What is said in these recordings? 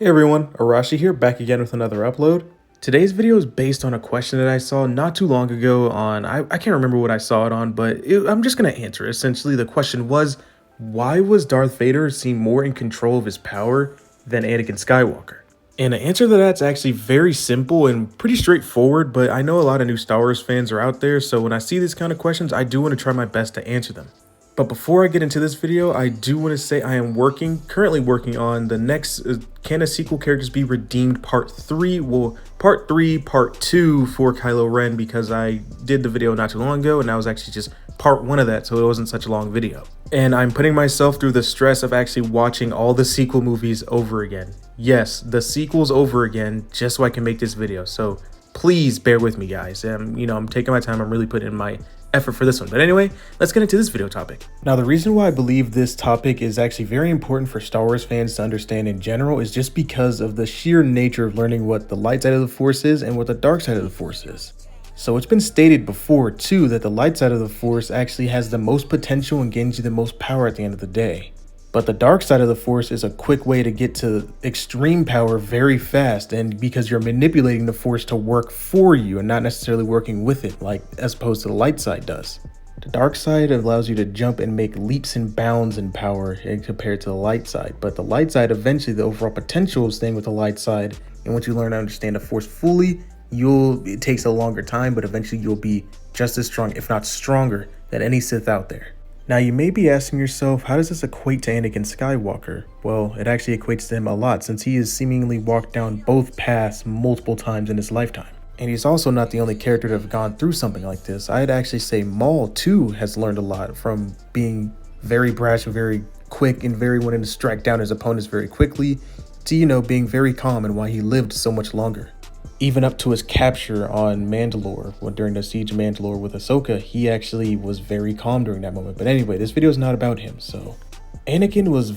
Hey everyone, Arashi here, back again with another upload. Today's video is based on a question that I saw not too long ago on, I can't remember what I saw it on, but I'm just going to answer. Essentially, the question was, why was Darth Vader seen more in control of his power than Anakin Skywalker? And the answer to that's actually very simple and pretty straightforward, but I know a lot of new Star Wars fans are out there, so when I see these kind of questions, I do want to try my best to answer them. But before I get into this video, I do want to say I am currently working on the next Can a Sequel Characters Be Redeemed Part 3? Well, Part 3, Part 2 for Kylo Ren, because I did the video not too long ago and that was actually just Part 1 of that, so it wasn't such a long video. And I'm putting myself through the stress of actually watching all the sequel movies over again. Yes, the sequels over again, just so I can make this video. So please bear with me, guys. I'm taking my time. I'm really putting in my effort for this one. But anyway, let's get into this video topic. Now, the reason why I believe this topic is actually very important for Star Wars fans to understand in general is just because of the sheer nature of learning what the light side of the Force is and what the dark side of the Force is. So it's been stated before too that the light side of the Force actually has the most potential and gains you the most power at the end of the day. But the dark side of the Force is a quick way to get to extreme power very fast, and because you're manipulating the Force to work for you and not necessarily working with it, like as opposed to the light side does. The dark side allows you to jump and make leaps and bounds in power compared to the light side, but the light side, eventually the overall potential of staying with the light side, and once you learn to understand the Force fully, it takes a longer time, but eventually you'll be just as strong, if not stronger, than any Sith out there. Now, you may be asking yourself, how does this equate to Anakin Skywalker? Well, it actually equates to him a lot, since he has seemingly walked down both paths multiple times in his lifetime. And he's also not the only character to have gone through something like this. I'd actually say Maul, too, has learned a lot from being very brash and very quick and very wanting to strike down his opponents very quickly, to, being very calm and why he lived so much longer. Even up to his capture on Mandalore, during the Siege of Mandalore with Ahsoka, he actually was very calm during that moment. But anyway, this video is not about him, so. Anakin was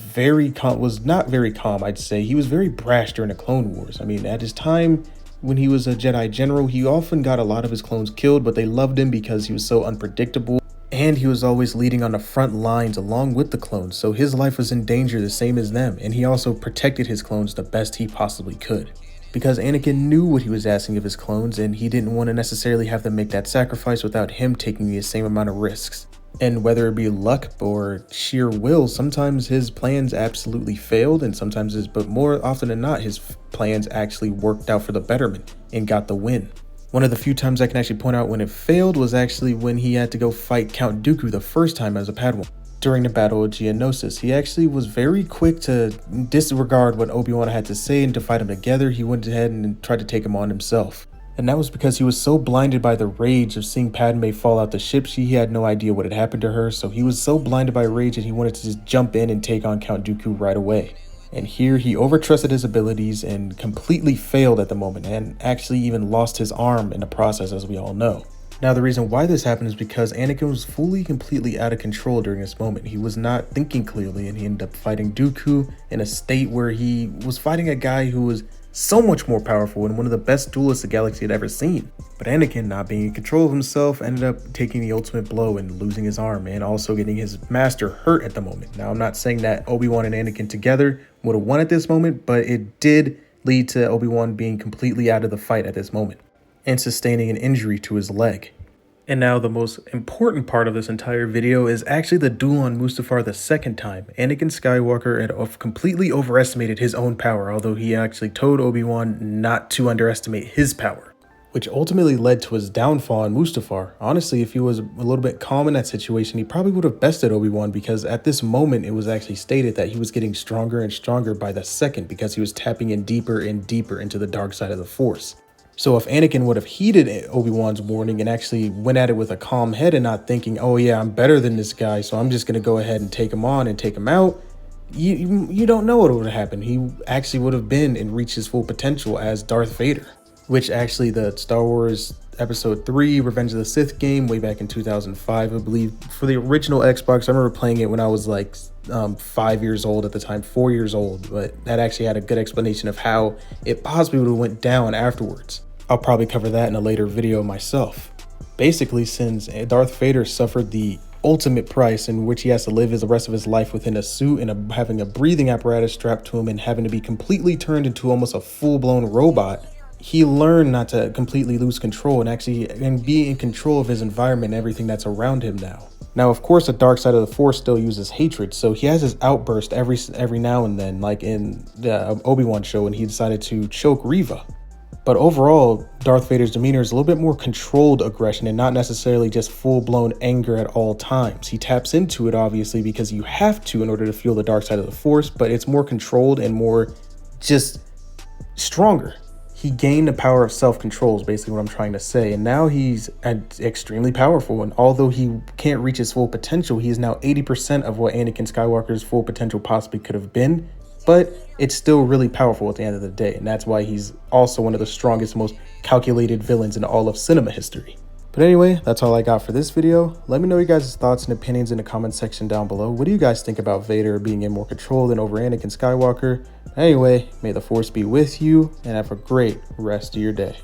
not very calm, I'd say. He was very brash during the Clone Wars. I mean, at his time, when he was a Jedi General, he often got a lot of his clones killed, but they loved him because he was so unpredictable. And he was always leading on the front lines along with the clones, so his life was in danger the same as them. And he also protected his clones the best he possibly could, because Anakin knew what he was asking of his clones, and he didn't want to necessarily have them make that sacrifice without him taking the same amount of risks. And whether it be luck or sheer will, sometimes his plans absolutely failed, and but more often than not, his plans actually worked out for the betterment and got the win. One of the few times I can actually point out when it failed was actually when he had to go fight Count Dooku the first time as a Padawan. During the Battle of Geonosis, he actually was very quick to disregard what Obi Wan had to say and to fight him together. He went ahead and tried to take him on himself. And that was because he was so blinded by the rage of seeing Padme fall out the ship, he had no idea what had happened to her, so he was so blinded by rage that he wanted to just jump in and take on Count Dooku right away. And here he overtrusted his abilities and completely failed at the moment, and actually even lost his arm in the process, as we all know. Now, the reason why this happened is because Anakin was completely out of control during this moment. He was not thinking clearly, and he ended up fighting Dooku in a state where he was fighting a guy who was so much more powerful and one of the best duelists the galaxy had ever seen. But Anakin, not being in control of himself, ended up taking the ultimate blow and losing his arm, and also getting his master hurt at the moment. Now, I'm not saying that Obi-Wan and Anakin together would have won at this moment, but it did lead to Obi-Wan being completely out of the fight at this moment and sustaining an injury to his leg. And now the most important part of this entire video is actually the duel on Mustafar the second time. Anakin Skywalker had completely overestimated his own power, although he actually told Obi-Wan not to underestimate his power, which ultimately led to his downfall on Mustafar. Honestly, if he was a little bit calm in that situation, he probably would have bested Obi-Wan, because at this moment it was actually stated that he was getting stronger and stronger by the second because he was tapping in deeper and deeper into the dark side of the Force. So if Anakin would have heeded Obi-Wan's warning and actually went at it with a calm head and not thinking, oh yeah, I'm better than this guy, so I'm just going to go ahead and take him on and take him out, you don't know what would have happened. He actually would have been and reached his full potential as Darth Vader, which actually the Star Wars Episode 3 Revenge of the Sith game way back in 2005, I believe, for the original Xbox. I remember playing it when I was like 5 years old at the time, 4 years old, but that actually had a good explanation of how it possibly would have went down afterwards. I'll probably cover that in a later video myself. Basically, since Darth Vader suffered the ultimate price in which he has to live the rest of his life within a suit and having a breathing apparatus strapped to him and having to be completely turned into almost a full-blown robot, he learned not to completely lose control and be in control of his environment and everything that's around him now. Now, of course, the dark side of the Force still uses hatred, so he has his outburst every now and then, like in the Obi Wan show when he decided to choke Reva. But overall, Darth Vader's demeanor is a little bit more controlled aggression and not necessarily just full-blown anger at all times. He taps into it, obviously, because you have to in order to feel the dark side of the Force, but it's more controlled and more just stronger. He gained the power of self-control is basically what I'm trying to say. And now he's extremely powerful. And although he can't reach his full potential, he is now 80% of what Anakin Skywalker's full potential possibly could have been. But it's still really powerful at the end of the day. And that's why he's also one of the strongest, most calculated villains in all of cinema history. But anyway, that's all I got for this video. Let me know your guys' thoughts and opinions in the comment section down below. What do you guys think about Vader being in more control than over Anakin Skywalker? Anyway, may the Force be with you and have a great rest of your day.